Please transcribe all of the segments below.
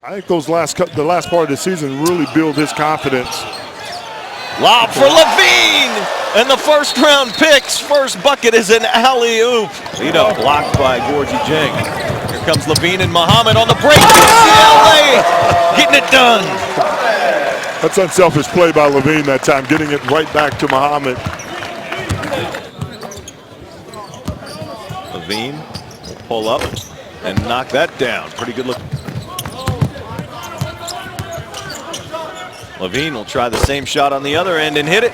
I think the last part of the season really build his confidence. Lob for LaVine, and the first-round pick's first bucket is an alley-oop. Lito blocked by Gorgie Jang. Here comes LaVine and Muhammad on the break. UCLA getting it done. That's unselfish play by LaVine that time, getting it right back to Muhammad. LaVine will pull up and knock that down. Pretty good look. LaVine will try the same shot on the other end and hit it.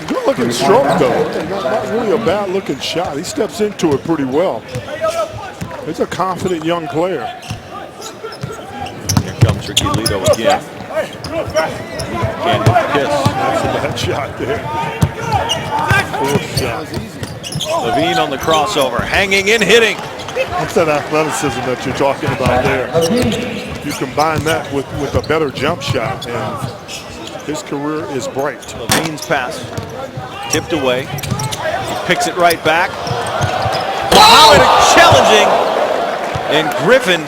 Good looking stroke though. Not really a bad looking shot. He steps into it pretty well. He's a confident young player. Here comes Ricky Lito again. Can't hit the kiss. That's a bad shot there. Fourth shot. LaVine on the crossover, hanging and hitting. That's that athleticism that you're talking about there. You combine that with a better jump shot, and his career is bright. LaVine's pass, tipped away. He picks it right back. Muhammad challenging, and Griffin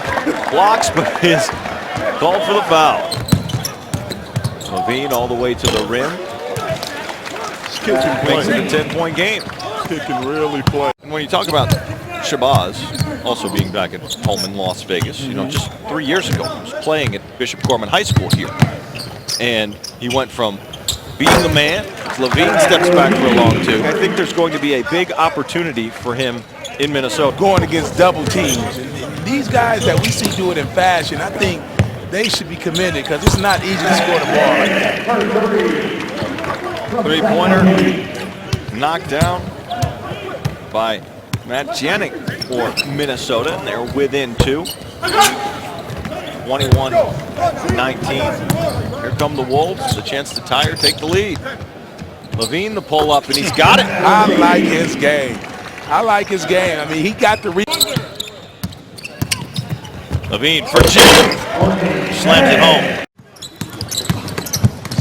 blocks, but is called for the foul. LaVine all the way to the rim. Makes it a 10-point game. He can really play. And when you talk about Shabazz also being back at home in Las Vegas, you know, just 3 years ago, he was playing at Bishop Gorman High School here. And he went from being the man, LaVine steps back for a long two. I think there's going to be a big opportunity for him in Minnesota. Going against double teams. And these guys that we see do it in fashion, I think they should be commended because it's not easy to score the ball like that. Three-pointer knocked down by Matt Janik for Minnesota, and they're within two. 21-19. Here come the Wolves. A chance to tie or take the lead. LaVine the pull up, and he's got it. I like his game. I like his game. I mean, he got the read. LaVine for Jim. Slams it home.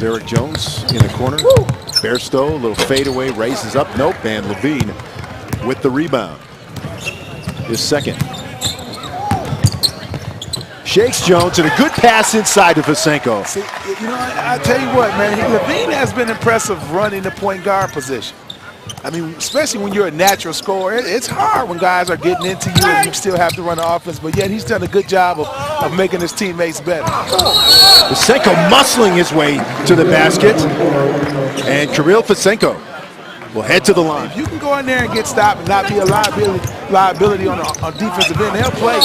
Eric Jones in the corner. Bairstow, a little fadeaway, raises up. Nope, and LaVine with the rebound. His second. Shakes Jones, and a good pass inside to Vasenko. See, you know, I tell you what, man, LaVine has been impressive running the point guard position. I mean, especially when you're a natural scorer, it's hard when guys are getting into you and you still have to run the offense, but yet he's done a good job of making his teammates better. Vasenko muscling his way to the basket, and Kirill Vasenko will head to the line. If you can go in there and get stopped and not be a liability on defensive end, they'll play.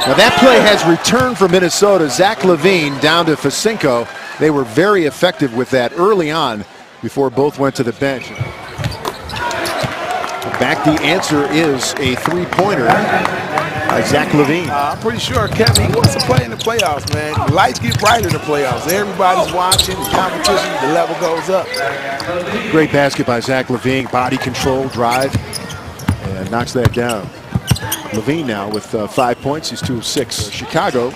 Now that play has returned for Minnesota. Zach LaVine down to Vasenko. They were very effective with that early on before both went to the bench. Back, the answer is a three-pointer by Zach LaVine. I'm pretty sure Kevin, he wants to play in the playoffs, man. The lights get brighter in the playoffs. Everybody's watching, the competition, the level goes up. Great basket by Zach LaVine. Body control, drive, and knocks that down. LaVine now with 5 points. He's 2 of 6. Chicago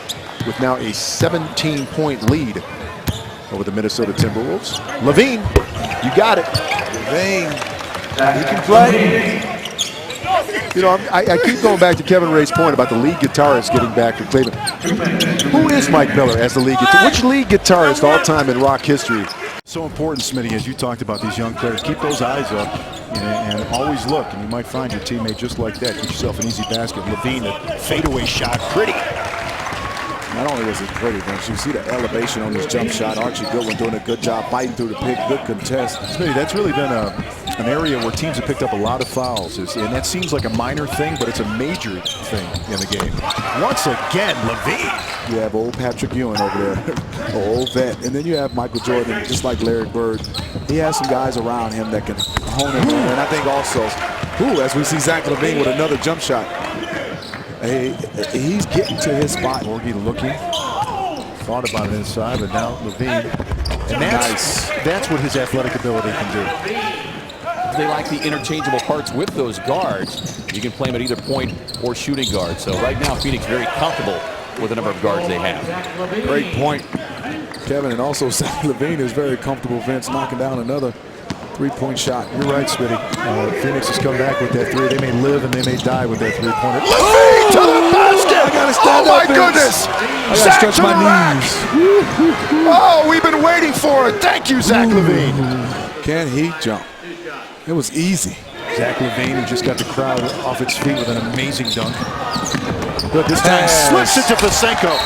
with now a 17-point lead over the Minnesota Timberwolves. LaVine, you got it. LaVine, he can play. You know, I keep going back to Kevin Ray's point about the lead guitarist getting back to Cleveland. Who is Mike Miller as the lead guitarist? Which lead guitarist all time in rock history? So important, Smitty, as you talked about these young players. Keep those eyes up and always look, and you might find your teammate just like that. Get yourself an easy basket. LaVine, the fadeaway shot, pretty. Not only was it pretty, but you see the elevation on this jump shot. Archie Goodwin doing a good job fighting through the pick. Good contest. Smitty, that's really been an area where teams have picked up a lot of fouls. And that seems like a minor thing, but it's a major thing in the game. Once again, LaVine. You have old Patrick Ewing over there, old vet. And then you have Michael Jordan, just like Larry Bird. He has some guys around him that can hone him in. And I think also, as we see Zach LaVine with another jump shot. He's getting to his spot. Borgie looking, thought about it inside, but now LaVine. And that's what his athletic ability can do. They like the interchangeable parts with those guards. You can play them at either point or shooting guard. So right now, Phoenix very comfortable with the number of guards they have. Great point, Kevin. And also, Zach LaVine is very comfortable, Vince, knocking down another three-point shot. You're right, Smitty. Phoenix has come back with that three. They may live and they may die with that three-pointer. LaVine to the basket! gotta stand Oh up. my goodness! I Zach gotta stretch to the my rack. knees. Oh, we've been waiting for it. Thank you, Zach LaVine. Can he jump? It was easy. Zach LaVine, who just got the crowd off its feet with an amazing dunk. But this time Slips it to Fasenko.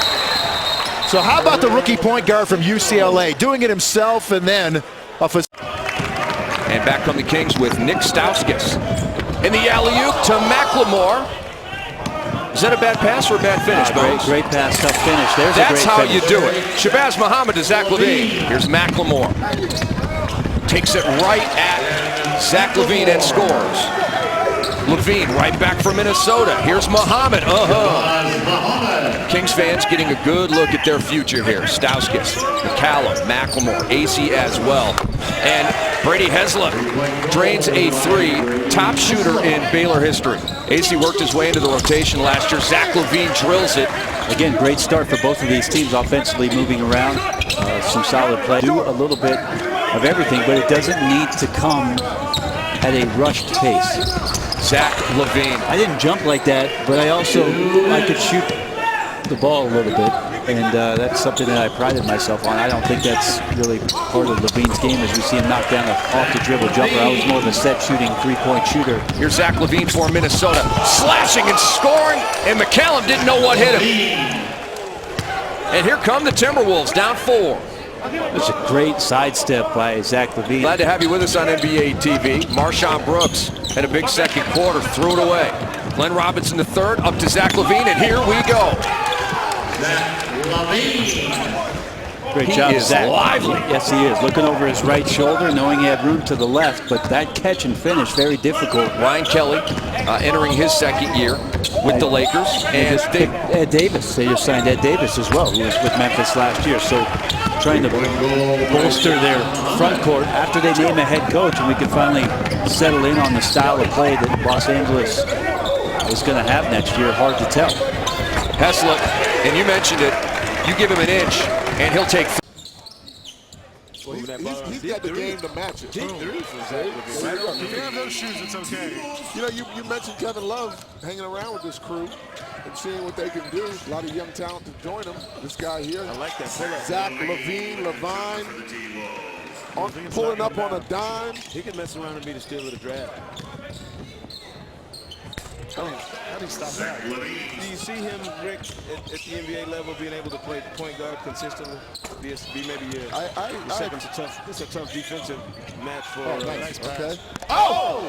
So how about the rookie point guard from UCLA doing it himself and then And back come the Kings with Nick Stauskas. In the alley-oop to McLemore. Is that a bad pass or a bad finish, Bones? Great pass, tough finish. There's That's a great how finish. you do it. Shabazz Muhammad to Zach LaVine. Here's McLemore. Takes it right at Zach LaVine and scores. LaVine right back for Minnesota. Here's Muhammad. Kings fans getting a good look at their future here. Stauskas, McCallum, McLemore, AC as well. And Brady Heslop drains a three. Top shooter in Baylor history. AC worked his way into the rotation last year. Zach LaVine drills it. Again, great start for both of these teams offensively, moving around. Some solid play. Do a little bit of everything, but it doesn't need to come at a rushed pace. Zach LaVine. I didn't jump like that, but I could shoot the ball a little bit, and that's something that I prided myself on. I don't think that's really part of LaVine's game as we see him knock down an off-the-dribble jumper. I was more of a set-shooting, three-point shooter. Here's Zach LaVine for Minnesota. Slashing and scoring, and McCallum didn't know what hit him. And here come the Timberwolves, down 4. It's a great sidestep by Zach LaVine. Glad to have you with us on NBA TV. Marshawn Brooks had a big second quarter, threw it away. Glenn Robinson the third, up to Zach LaVine, and here we go. Great job, He is Zach. lively. Yes, he is. Looking over his right shoulder, knowing he had room to the left, but that catch and finish, very difficult. Ryan Kelly entering his second year with the Lakers. And Ed Davis, they just signed Ed Davis as well, who was with Memphis last year. So trying to bolster their front court after they name a head coach, and we can finally settle in on the style of play that Los Angeles is going to have next year. Hard to tell. Heslop, and you mentioned it, you give him an inch, and he'll take. Well, he's got the game to match it. Deep three for Zach. If you have those shoes, it's okay. You know, you mentioned Kevin Love hanging around with this crew and seeing what they can do. A lot of young talent to join them. This guy here. I like that. Zach LaVine, pulling up on a dime. He can mess around and be the steal of the draft. How do you stop that? Do you see him, Rick, at the NBA level, being able to play point guard consistently? Be maybe your second. It's a tough defensive match for. Nice pass. Okay. Oh!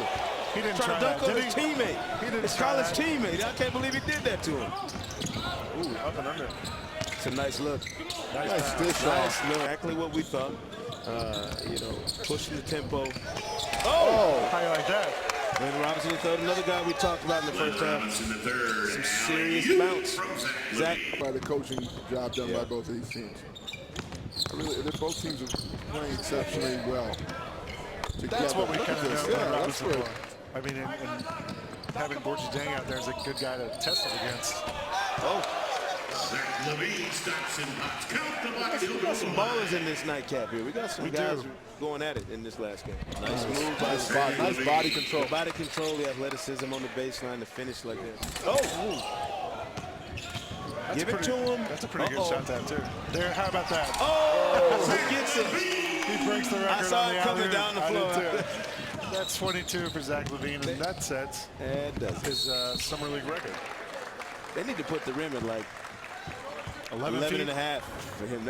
He didn't Trying to try dunk that, on did his he? teammate. His college teammate. I can't believe he did that to him. Ooh, up and under. It's a nice look. Nice dish Nice off. look. Exactly what we thought. You know, pushing the tempo. How you like that? Glenn Robinson the third, another guy we talked about in the first half. Some serious bounce. Zach. By the coaching job done by both of these teams. Both teams are playing exceptionally well. That's what we kind of know about that's Robinson good. for. I mean, and having Borges Dang out there is a good guy to test it against. We got some ballers in this nightcap here. We got some guys going at it in this last game. Nice move by Nice body control. Body control, the athleticism on the baseline to finish like that. Give it to him. That's a pretty good shot, that too. There, how about that? He gets it. He breaks the record I saw on the it coming alley-oop. down the I did floor. too. That's 22 for Zach LaVine, and that sets his summer league record. They need to put the rim at like 11 and a half for him.